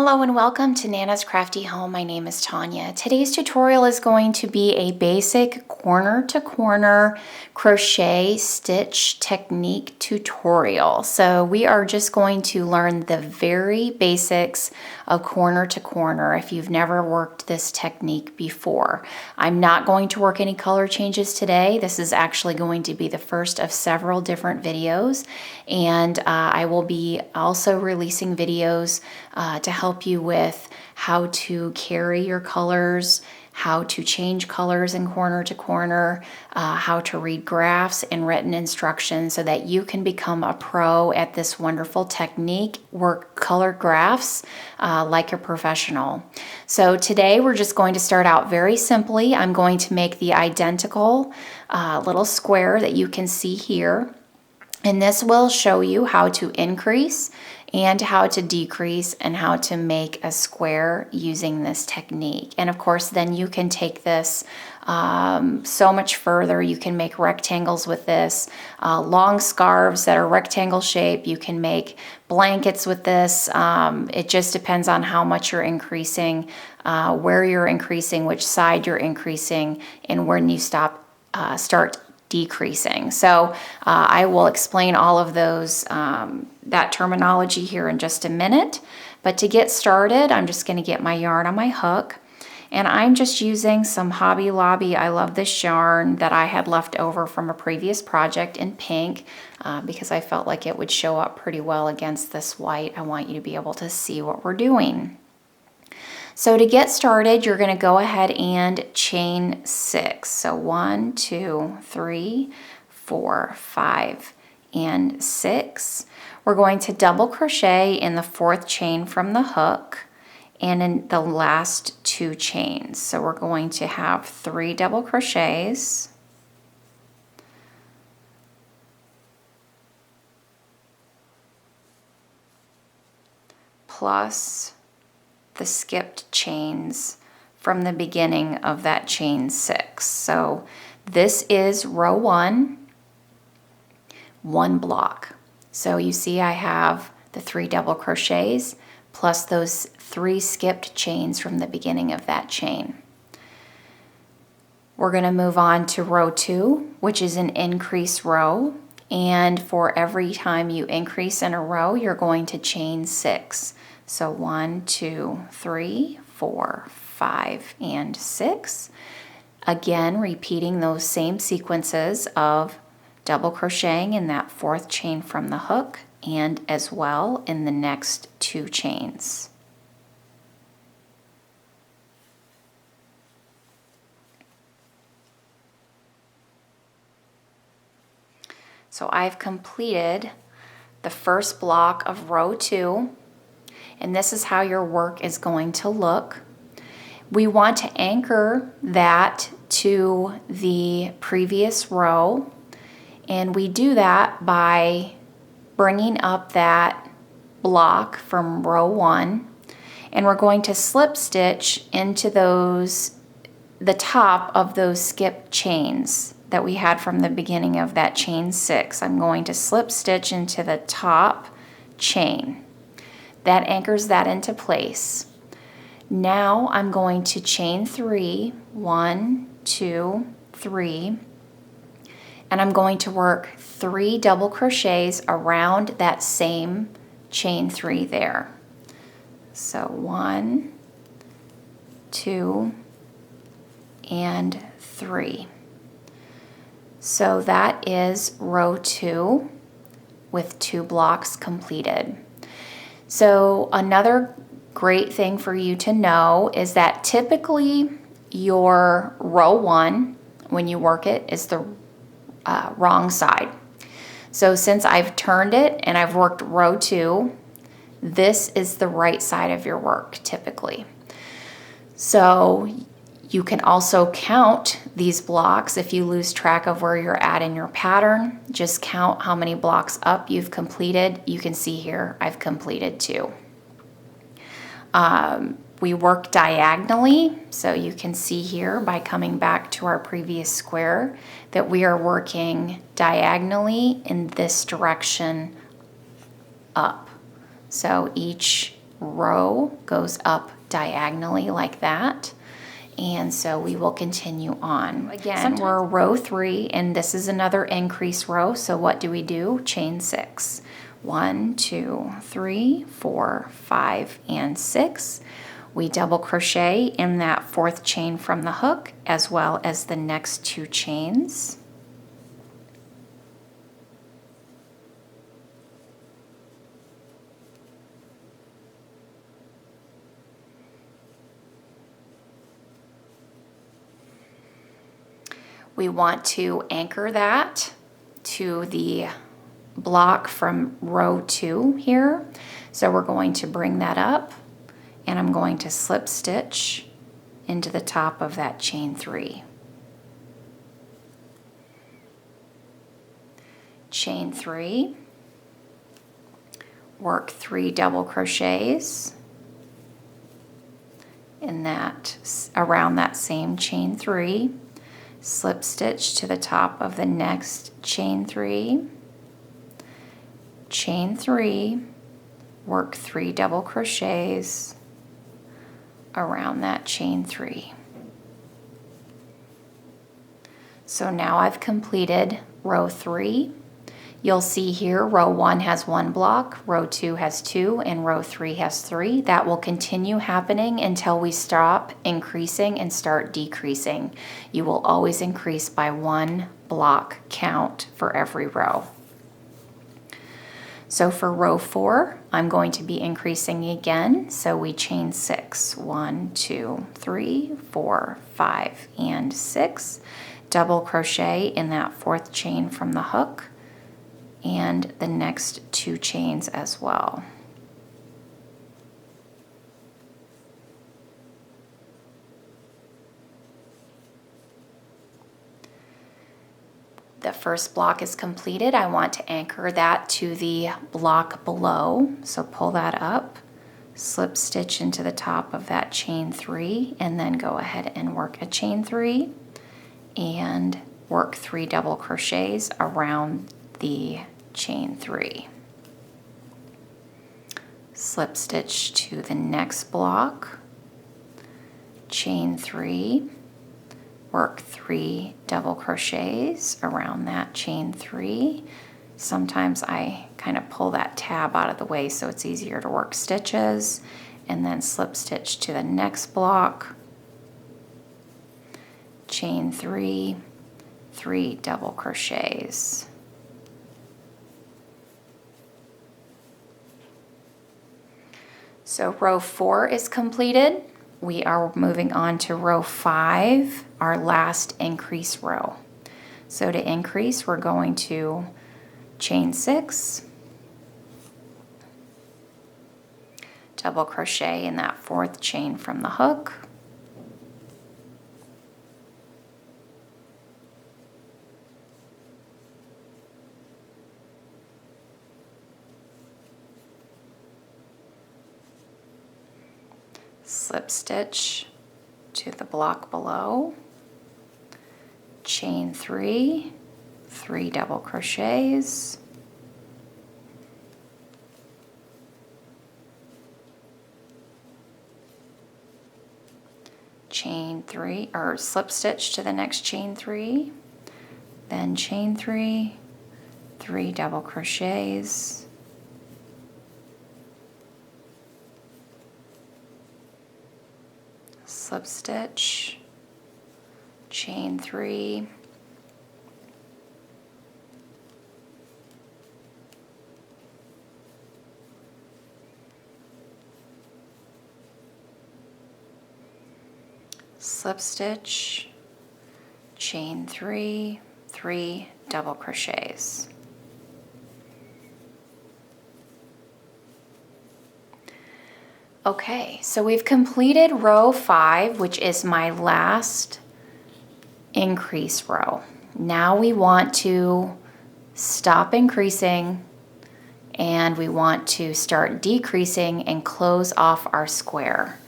Hello and welcome to Nana's Crafty Home. My name is Tanya. Today's tutorial is going to be a basic corner to corner crochet stitch technique tutorial. So we are just going to learn the very basics of corner to corner if you've never worked this technique before. I'm not going to work any color changes today. This is actually going to be the first of several different videos, and I will be also releasing videos to help you with how to carry your colors, how to change colors in corner to corner, how to read graphs and written instructions so that you can become a pro at this wonderful technique, work color graphs like a professional. So today we're just going to start out very simply. I'm going to make the identical little square that you can see here. And this will show you how to increase and how to decrease and how to make a square using this technique. And of course, then you can take this so much further. You can make rectangles with this, long scarves that are rectangle shape. You can make blankets with this. It just depends on how much you're increasing, where you're increasing, which side you're increasing, and when you start decreasing. So I will explain all of those, that terminology here in just a minute. But to get started, I'm just going to get my yarn on my hook. And I'm just using some Hobby Lobby I Love This yarn that I had left over from a previous project in pink because I felt like it would show up pretty well against this white. I want you to be able to see what we're doing. So to get started, you're going to go ahead and chain 6. So 1, 2, 3, 4, 5, and 6. We're going to double crochet in the 4th chain from the hook and in the last 2 chains. So we're going to have 3 double crochets. Plus the skipped chains from the beginning of that chain 6. So this is row 1 block. So you see I have the 3 double crochets plus those 3 skipped chains from the beginning of that chain. We're going to move on to row 2, which is an increase row. And for every time you increase in a row, you're going to chain 6. So 1, 2, 3, 4, 5, and 6. Again, repeating those same sequences of double crocheting in that 4th chain from the hook and as well in the next 2 chains. So I've completed the first block of row 2. And this is how your work is going to look. We want to anchor that to the previous row, and we do that by bringing up that block from row 1, and we're going to slip stitch into the top of those skipped chains that we had from the beginning of that chain 6. I'm going to slip stitch into the top chain. That anchors that into place. Now I'm going to chain 3, 1, 2, 3, and I'm going to work 3 double crochets around that same chain 3 there. So 1, 2, and 3. So that is row 2 with 2 blocks completed. So another great thing for you to know is that typically your row 1, when you work it, is the wrong side. So since I've turned it and I've worked row 2, this is the right side of your work typically. So you can also count these blocks if you lose track of where you're at in your pattern. Just count how many blocks up you've completed. You can see here I've completed 2. We work diagonally, so you can see here by coming back to our previous square that we are working diagonally in this direction up. So each row goes up diagonally like that. And so we will continue on. Again, we're row 3, and this is another increase row. So what do? Chain 6. 1, 2, 3, 4, 5, and 6. We double crochet in that 4th chain from the hook, as well as the next 2 chains. We want to anchor that to the block from row 2 here. So we're going to bring that up, and I'm going to slip stitch into the top of that chain 3. Chain 3, work 3 double crochets in that, around that same chain 3. Slip stitch to the top of the next chain 3, chain 3, work 3 double crochets around that chain 3. So now I've completed row 3. You'll see here row 1 has 1 block, row 2 has 2, and row 3 has 3. That will continue happening until we stop increasing and start decreasing. You will always increase by 1 block count for every row. So for row 4, I'm going to be increasing again. So we chain 6. 1, 2, 3, 4, 5, and 6. Double crochet in that 4th chain from the hook, and the next 2 chains as well. The first block is completed. I want to anchor that to the block below. So pull that up, slip stitch into the top of that chain 3, and then go ahead and work a chain 3 and work 3 double crochets around the chain 3. Slip stitch to the next block, chain 3, work 3 double crochets around that chain 3. Sometimes I kind of pull that tab out of the way so it's easier to work stitches, and then slip stitch to the next block, chain 3, 3 double crochets. So row 4 is completed. We are moving on to row 5, our last increase row. So to increase, we're going to chain 6, double crochet in that 4th chain from the hook, slip stitch to the block below, chain 3, 3 double crochets, chain 3, or slip stitch to the next chain 3, then chain 3, 3 double crochets, slip stitch, chain 3, slip stitch, chain 3, 3 double crochets. Okay, so we've completed row 5, which is my last increase row. Now we want to stop increasing and we want to start decreasing and close off our square.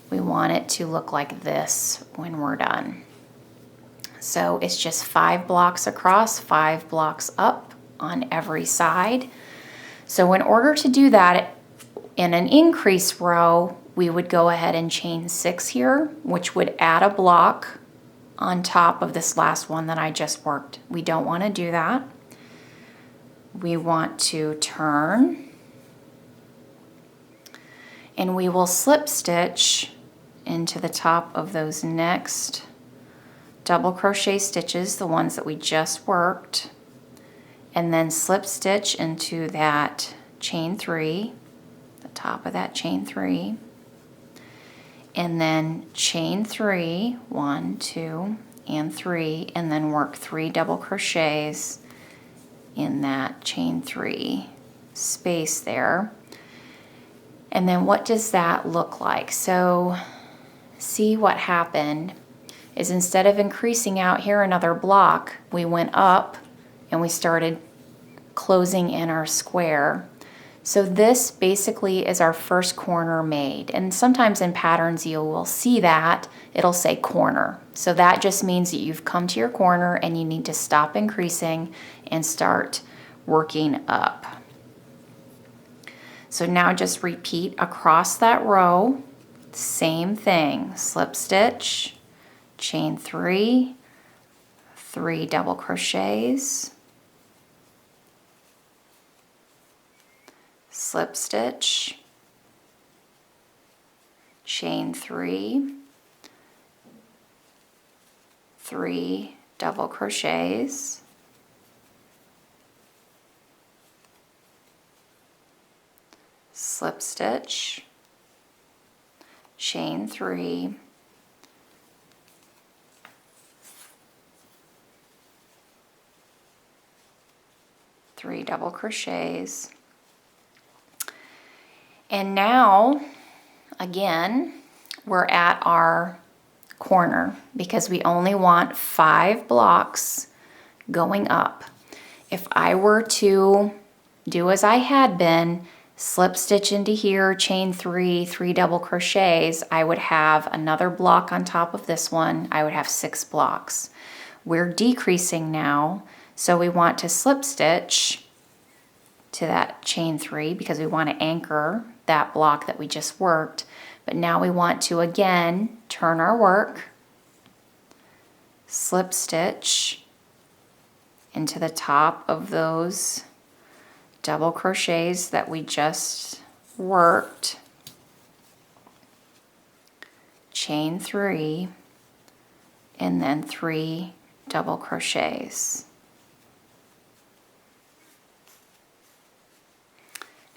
We want it to look like this when we're done. So it's just 5 blocks across, 5 blocks up on every side. So in order to do that, In an increase row, we would go ahead and chain 6 here, which would add a block on top of this last one that I just worked. We don't want to do that. We want to turn, and we will slip stitch into the top of those next double crochet stitches, the ones that we just worked, and then slip stitch into that chain 3, the top of that chain 3, and then chain 3, 1, 2, and 3, and then work 3 double crochets in that chain 3 space there. And then what does that look like? So see, what happened is instead of increasing out here another block, we went up and we started closing in our square. So this basically is our first corner made. And sometimes in patterns you will see that it'll say corner. So that just means that you've come to your corner and you need to stop increasing and start working up. So now just repeat across that row, same thing, slip stitch, chain 3, 3 double crochets, slip stitch, chain 3, 3 double crochets, slip stitch, chain 3, 3 double crochets. And now, again, we're at our corner because we only want 5 blocks going up. If I were to do as I had been, slip stitch into here, chain 3, 3 double crochets, I would have another block on top of this one. I would have 6 blocks. We're decreasing now, so we want to slip stitch to that chain 3 because we want to anchor that block that we just worked. But now we want to again turn our work, slip stitch into the top of those double crochets that we just worked, chain 3, and then 3 double crochets.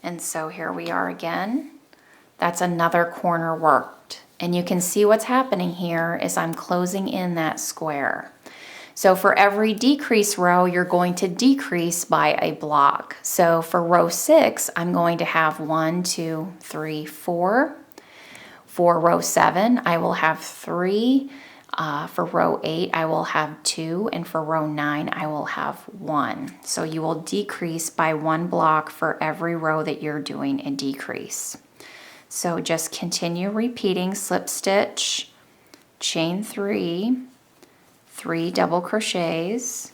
And so here we are again. That's another corner worked. And you can see what's happening here is I'm closing in that square. So for every decrease row, you're going to decrease by a block. So for row 6, I'm going to have 1, 2, 3, 4. For row 7, I will have 3. For row 8, I will have 2, and for row 9, I will have 1. So you will decrease by 1 block for every row that you're doing a decrease. So just continue repeating, slip stitch, chain 3, 3 double crochets,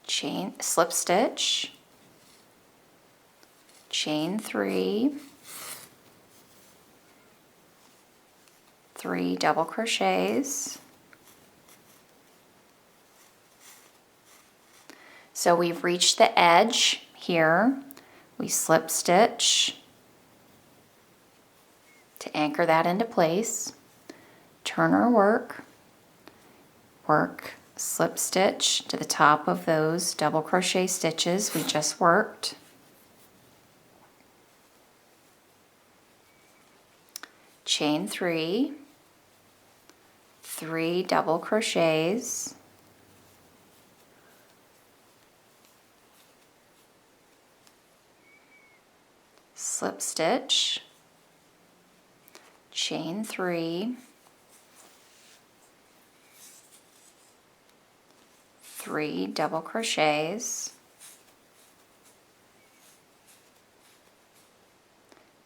chain, slip stitch, chain 3, 3 double crochets. So we've reached the edge here. We slip stitch to anchor that into place. Turn our work, slip stitch to the top of those double crochet stitches we just worked. Chain 3, 3 double crochets, slip stitch, chain 3, 3 double crochets,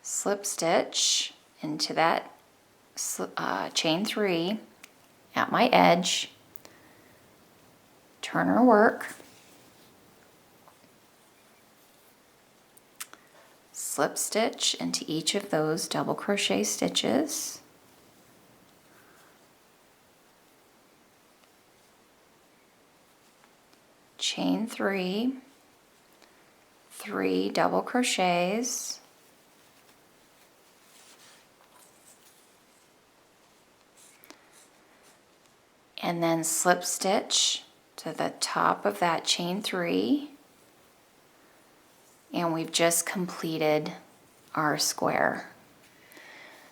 slip stitch into that chain 3 at my edge, turn our work, slip stitch into each of those double crochet stitches. Chain 3, 3 double crochets, and then slip stitch to the top of that chain 3, and we've just completed our square.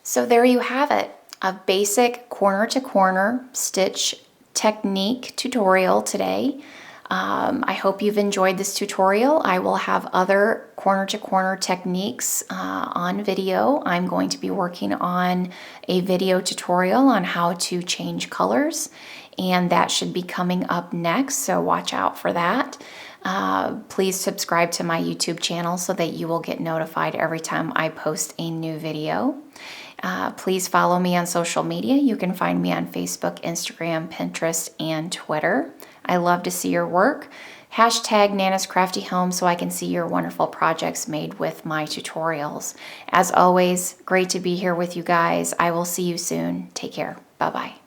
So there you have it, a basic corner to corner stitch technique tutorial today. I hope you've enjoyed this tutorial. I will have other corner to corner techniques on video. I'm going to be working on a video tutorial on how to change colors, and that should be coming up next, so watch out for that. Please subscribe to my YouTube channel so that you will get notified every time I post a new video. Please follow me on social media. You can find me on Facebook, Instagram, Pinterest, and Twitter. I love to see your work. Hashtag Nana's Crafty Home so I can see your wonderful projects made with my tutorials. As always, great to be here with you guys. I will see you soon. Take care. Bye-bye.